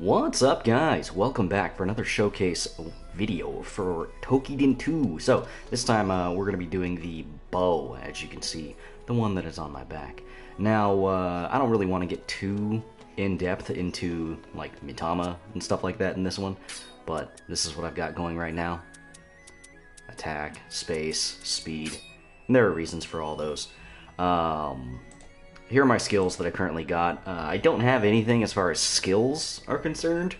What's up, guys? Welcome back for another showcase video for Toukiden 2. So, this time we're going to be doing the bow, as you can see, the one that is on my back. Now, I don't really want to get too in-depth into, like, Mitama and stuff like that in this one, but this is what I've got going right now. Attack, space, speed, and there are reasons for all those. Here are my skills that I currently got. I don't have anything as far as skills are concerned,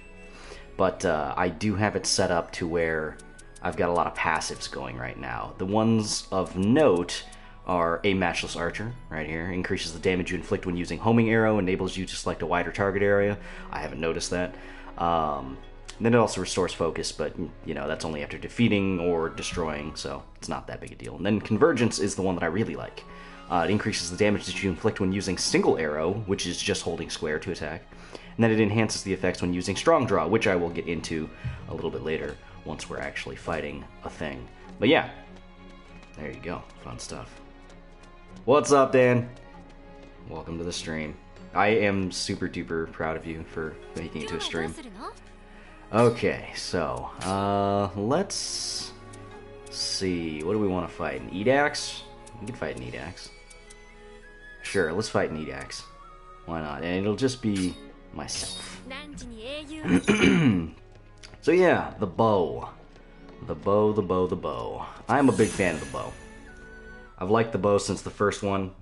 but I do have it set up to where I've got a lot of passives going right now. The ones of note are a Matchless Archer, right here. Increases the damage you inflict when using Homing Arrow, enables you to select a wider target area. I haven't noticed that. Then it also restores focus, but, you know, that's only after defeating or destroying, so it's not that big a deal. And then Convergence is the one that I really like. It increases the damage that you inflict when using single arrow, which is just holding square to attack. And then it enhances the effects when using strong draw, which I will get into a little bit later once we're actually fighting a thing. But yeah, there you go. Fun stuff. What's up, Dan? Welcome to the stream. I am super duper proud of you for making it to a stream. Okay, so, let's see. What do we want to fight? An Edax? We can fight an Edax. Sure, let's fight an Edax. Why not? And it'll just be myself. So yeah, the bow. The bow. I'm a big fan of the bow. I've liked the bow since the first one.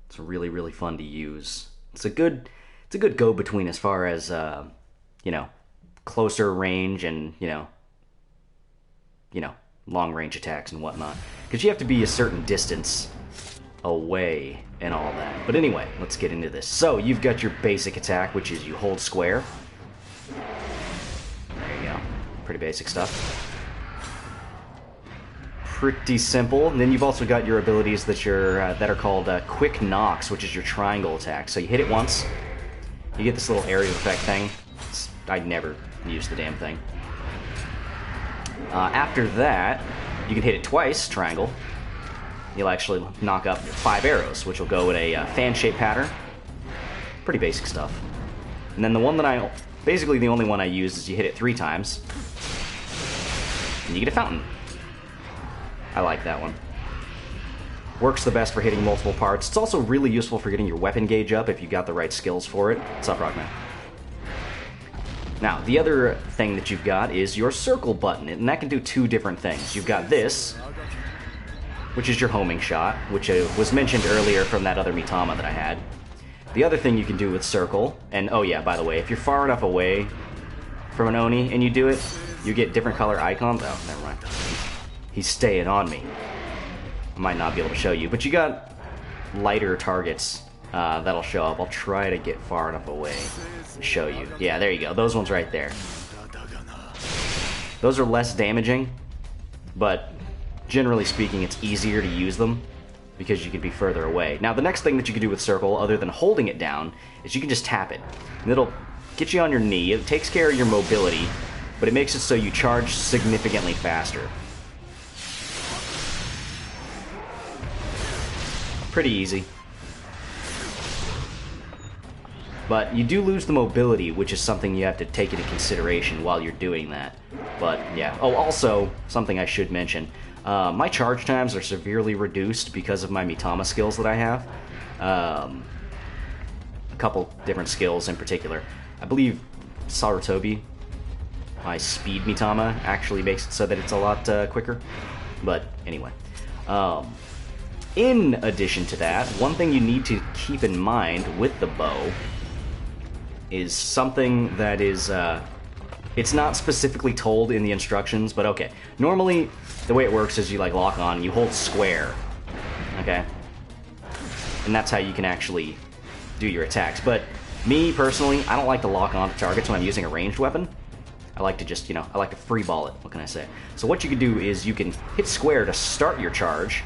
It's really, really fun to use. It's a good go-between as far as, you know, closer range and, you know, long-range attacks and whatnot. Because you have to be a certain distance away and all that. But anyway, let's get into this. So, you've got your basic attack, which is you hold square. There you go. Pretty basic stuff. Pretty simple. And then you've also got your abilities that are called Quick Knocks, which is your triangle attack. So you hit it once, you get this little area effect thing. I'd never use the damn thing. After that, you can hit it twice, triangle. You'll actually knock up 5 arrows, which will go in a fan-shaped pattern. Pretty basic stuff. And then the one that basically the only one I use is you hit it 3 times, and you get a fountain. I like that one. Works the best for hitting multiple parts. It's also really useful for getting your weapon gauge up if you got the right skills for it. What's up, Rockman? Now, the other thing that you've got is your circle button, and that can do 2 different things. You've got this, which is your homing shot, which was mentioned earlier from that other Mitama that I had. The other thing you can do with circle, and oh yeah, by the way, if you're far enough away from an Oni and you do it, you get different color icons. Oh, never mind. He's staying on me. I might not be able to show you, but you got lighter targets that'll show up. I'll try to get far enough away to show you. Yeah, there you go. Those ones right there. Those are less damaging, but generally speaking, it's easier to use them because you can be further away. Now, the next thing that you can do with circle, other than holding it down, is you can just tap it. And it'll get you on your knee. It takes care of your mobility, but it makes it so you charge significantly faster. Pretty easy. But you do lose the mobility, which is something you have to take into consideration while you're doing that. But, yeah. Oh, also, something I should mention. My charge times are severely reduced because of my Mitama skills that I have. A couple different skills in particular. I believe Sarutobi, my speed Mitama, actually makes it so that it's a lot quicker. But, anyway. In addition to that, one thing you need to keep in mind with the bow is something that is, it's not specifically told in the instructions, but okay. Normally, the way it works is you, like, lock on, you hold square, okay? And that's how you can actually do your attacks. But me, personally, I don't like to lock on to targets when I'm using a ranged weapon. I like to just, I like to free ball it, what can I say? So what you can do is you can hit square to start your charge,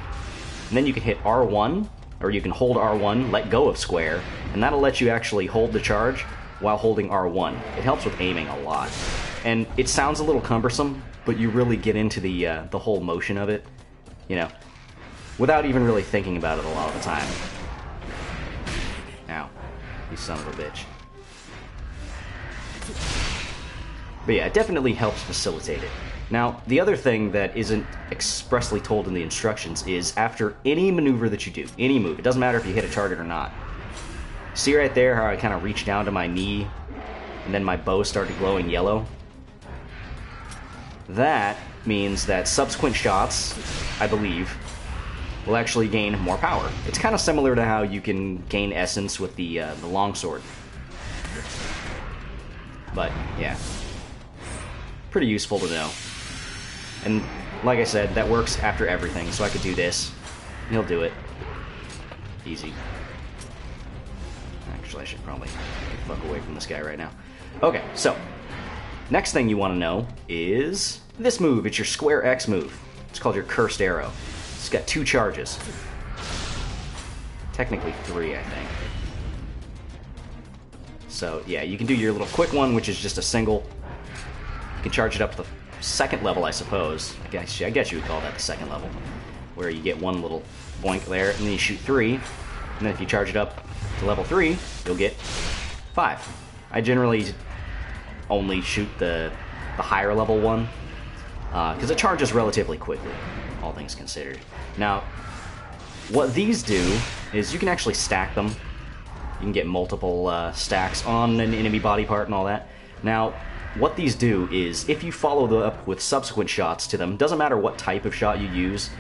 and then you can hit R1, or you can hold R1, let go of square, and that'll let you actually hold the charge while holding R1. It helps with aiming a lot. And it sounds a little cumbersome, but you really get into the whole motion of it, without even really thinking about it a lot of the time. Ow. You son of a bitch. But yeah, it definitely helps facilitate it. Now, the other thing that isn't expressly told in the instructions is after any maneuver that you do, any move, it doesn't matter if you hit a target or not. See right there how I kind of reached down to my knee and then my bow started glowing yellow? That means that subsequent shots, I believe, will actually gain more power. It's kind of similar to how you can gain essence with the longsword. But, yeah. Pretty useful to know. And, like I said, that works after everything, so I could do this. And he'll do it. Easy. Actually, I should probably get the fuck away from this guy right now. Okay, so, next thing you want to know is this move. It's your square X move. It's called your Cursed Arrow. It's got 2 charges. Technically 3, I think. So, yeah, you can do your little quick one, which is just a single. You can charge it up to the 2nd level, I suppose. I guess you would call that the 2nd level. Where you get one little boink there, and then you shoot 3. And then if you charge it up to level 3, you'll get 5. I generally only shoot the higher level one, because it charges relatively quickly, all things considered. Now, what these do is you can actually stack them. You can get multiple stacks on an enemy body part and all that. Now, what these do is, if you follow them up with subsequent shots to them, doesn't matter what type of shot you use,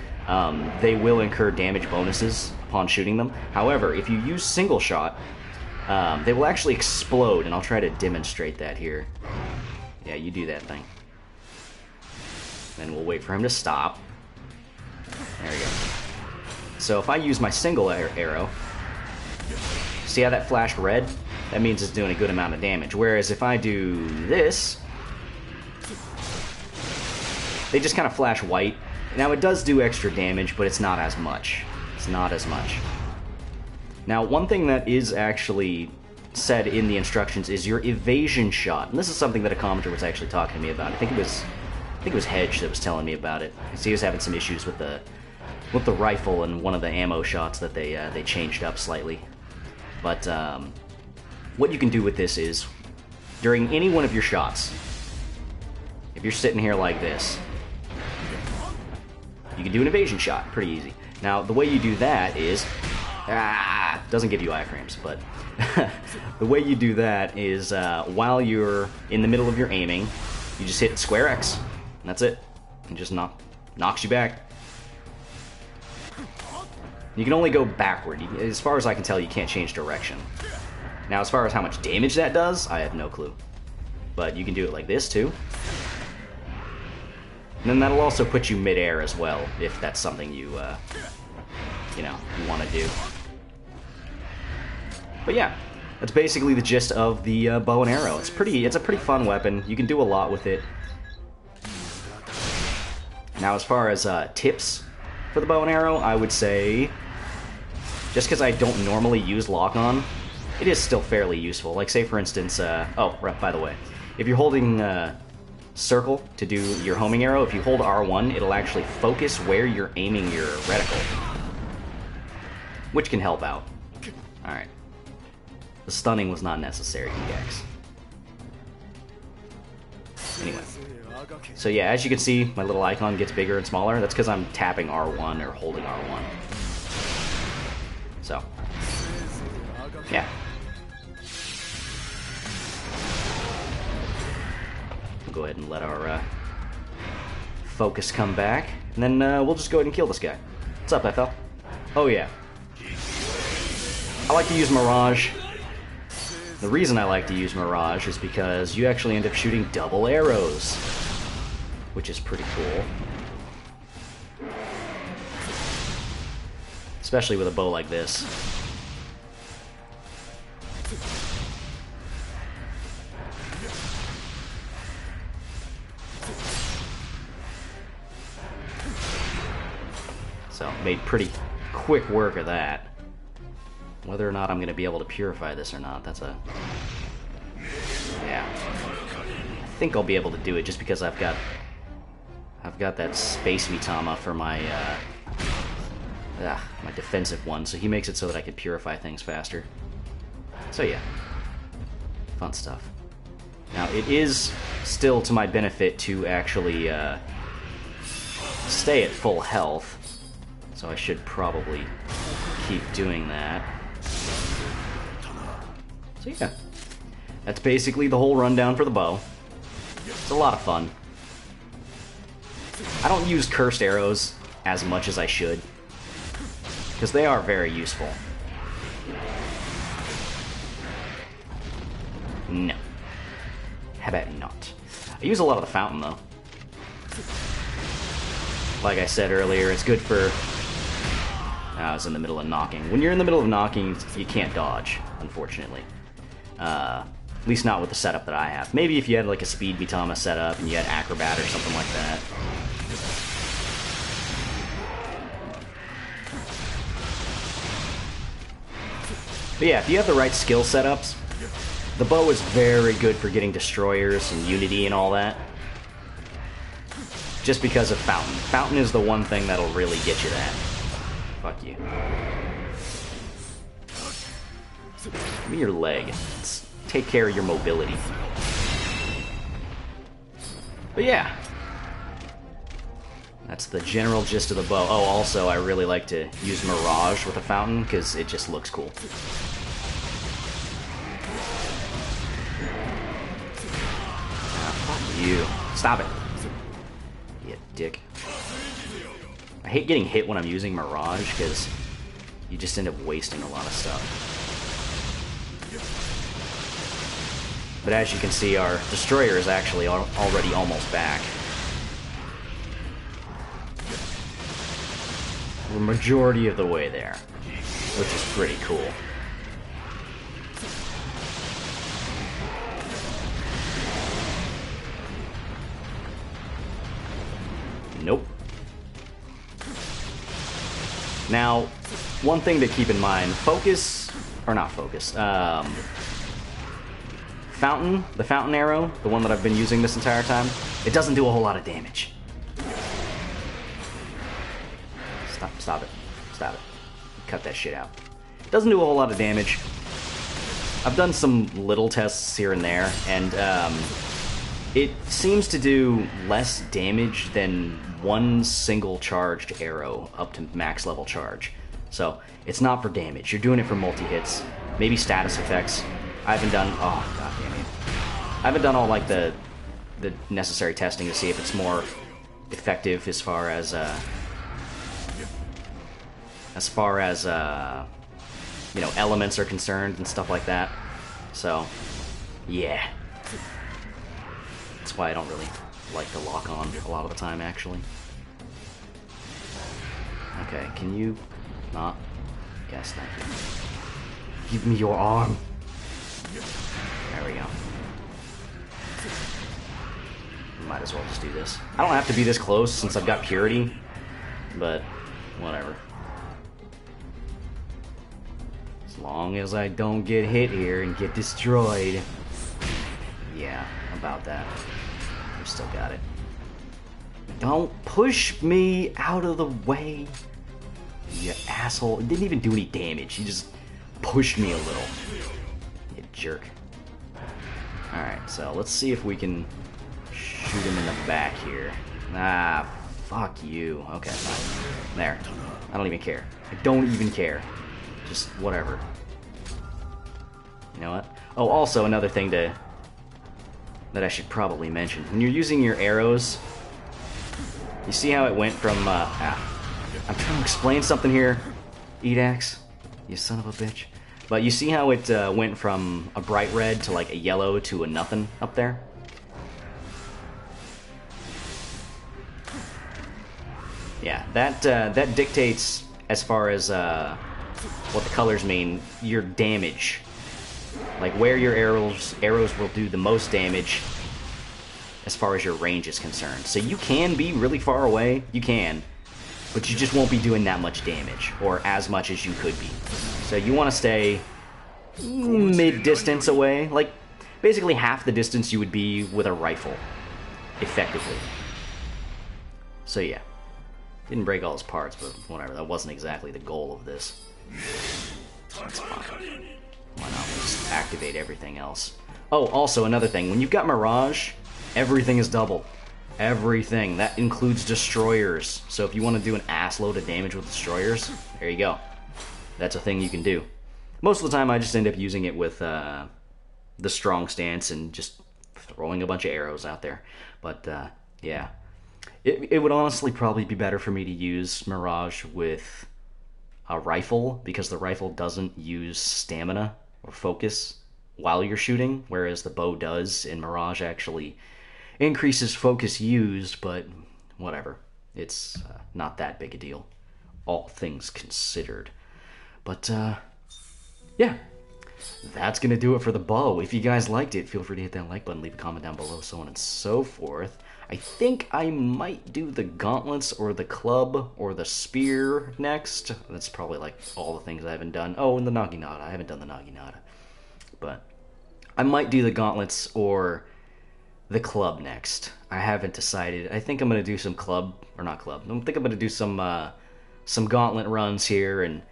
they will incur damage bonuses upon shooting them. However, if you use single shot, they will actually explode, and I'll try to demonstrate that here. Yeah, you do that thing. Then we'll wait for him to stop. There we go. So if I use my single arrow, see how that flashed red? That means it's doing a good amount of damage. Whereas if I do this, they just kind of flash white. Now it does do extra damage, but it's not as much. It's not as much. Now, one thing that is actually said in the instructions is your evasion shot. And this is something that a commenter was actually talking to me about. I think it was Hedge that was telling me about it. He was having some issues with the rifle and one of the ammo shots that they changed up slightly. But what you can do with this is, during any one of your shots, if you're sitting here like this, you can do an evasion shot. Pretty easy. Now, the way you do that is... doesn't give you iframes, but the way you do that is while you're in the middle of your aiming, you just hit square X, and that's it. And just knocks you back. You can only go backward. As far as I can tell, you can't change direction. Now, as far as how much damage that does, I have no clue. But you can do it like this, too. And then that'll also put you mid-air as well, if that's something you want to do. But yeah, that's basically the gist of the bow and arrow. It's a pretty fun weapon. You can do a lot with it. Now, as far as tips for the bow and arrow, I would say, just because I don't normally use lock-on, it is still fairly useful. Like, say, for instance, by the way, if you're holding circle to do your homing arrow, if you hold R1, it'll actually focus where you're aiming your reticle, which can help out. Alright. The stunning was not necessary, EX. Anyway. So yeah, as you can see, my little icon gets bigger and smaller. That's because I'm tapping R1 or holding R1. So. Yeah. We'll go ahead and let our focus come back. And then we'll just go ahead and kill this guy. What's up, FL? Oh yeah. I like to use Mirage. The reason I like to use Mirage is because you actually end up shooting double arrows, which is pretty cool. Especially with a bow like this. So, made pretty quick work of that. Whether or not I'm going to be able to purify this or not, that's a... Yeah. I think I'll be able to do it just because I've got that Space Mitama for my my defensive one, so he makes it so that I can purify things faster. So yeah. Fun stuff. Now, it is still to my benefit to actually stay at full health. So I should probably keep doing that. So yeah, that's basically the whole rundown for the bow. It's a lot of fun. I don't use cursed arrows as much as I should, because they are very useful. No. How about not? I use a lot of the fountain, though. Like I said earlier, it's good for... I was in the middle of knocking. When you're in the middle of knocking, you can't dodge, unfortunately. At least not with the setup that I have. Maybe if you had like a Speed Mitama setup and you had Acrobat or something like that. But yeah, if you have the right skill setups, the bow is very good for getting destroyers and unity and all that. Just because of fountain. Fountain is the one thing that'll really get you that. Fuck you. Give me your leg. Let's take care of your mobility. But yeah. That's the general gist of the bow. Oh, also, I really like to use Mirage with a fountain, because it just looks cool. Ah, fuck you. Stop it. You dick. I hate getting hit when I'm using Mirage, because you just end up wasting a lot of stuff. But as you can see, our Destroyer is actually already almost back. The majority of the way there, which is pretty cool. Nope. Now, one thing to keep in mind, focus, or not focus, fountain, the fountain arrow, the one that I've been using this entire time, it doesn't do a whole lot of damage. Stop it. Stop it. Cut that shit out. It doesn't do a whole lot of damage. I've done some little tests here and there, and it seems to do less damage than one single charged arrow up to max level charge. So, it's not for damage. You're doing it for multi-hits. Maybe status effects. I haven't done... Oh, god damn it. I haven't done all, like, the necessary testing to see if it's more effective as far as you know, elements are concerned and stuff like that. So, yeah. That's why I don't really like to lock on a lot of the time, actually. Okay, can you not? Yes, thank you. Give me your arm. There we go. Might as well just do this. I don't have to be this close since I've got Purity, but whatever. As long as I don't get hit here and get destroyed. Yeah, about that. I've still got it. Don't push me out of the way, you asshole. It didn't even do any damage. He just pushed me a little. You jerk. Alright, so let's see if we can shoot him in the back here. Ah, fuck you. Okay, fine. There. I don't even care. I don't even care. Just whatever. You know what? Oh, also another thing that I should probably mention. When you're using your arrows, you see how it went from, I'm trying to explain something here, Edax, you son of a bitch. But you see how it went from a bright red to like a yellow to a nothing up there? Yeah, that dictates, as far as what the colors mean, your damage. Like where your arrows will do the most damage as far as your range is concerned. So you can be really far away, you can, but you just won't be doing that much damage, or as much as you could be. So you want to stay mid-distance away, like basically half the distance you would be with a rifle, effectively. So yeah, didn't break all his parts, but whatever, that wasn't exactly the goal of this. That's fine. Why not just activate everything else? Oh, also another thing, when you've got Mirage, everything is double. Everything. That includes destroyers. So if you want to do an ass load of damage with destroyers, there you go. That's a thing you can do. Most of the time I just end up using it with the strong stance and just throwing a bunch of arrows out there. But yeah. It would honestly probably be better for me to use Mirage with a rifle, because the rifle doesn't use stamina or focus while you're shooting, whereas the bow does, and Mirage actually increases focus used, but whatever. It's not that big a deal, all things considered. But yeah, that's going to do it for the bow. If you guys liked it, feel free to hit that like button, leave a comment down below, so on and so forth. I think I might do the gauntlets or the club or the spear next. That's probably like all the things I haven't done. Oh, and the Naginata. I haven't done the Naginata. But I might do the gauntlets or the club next. I haven't decided. I think I'm going to do some club, or not club. I think I'm going to do some gauntlet runs here and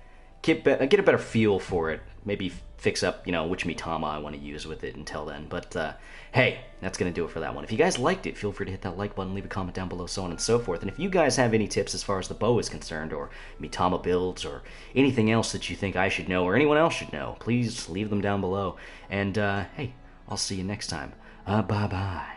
get a better feel for it. Maybe fix up, which Mitama I want to use with it until then. But hey, that's going to do it for that one. If you guys liked it, feel free to hit that like button, leave a comment down below, so on and so forth. And if you guys have any tips as far as the bow is concerned, or Mitama builds, or anything else that you think I should know, or anyone else should know, please leave them down below. And hey, I'll see you next time. Bye-bye.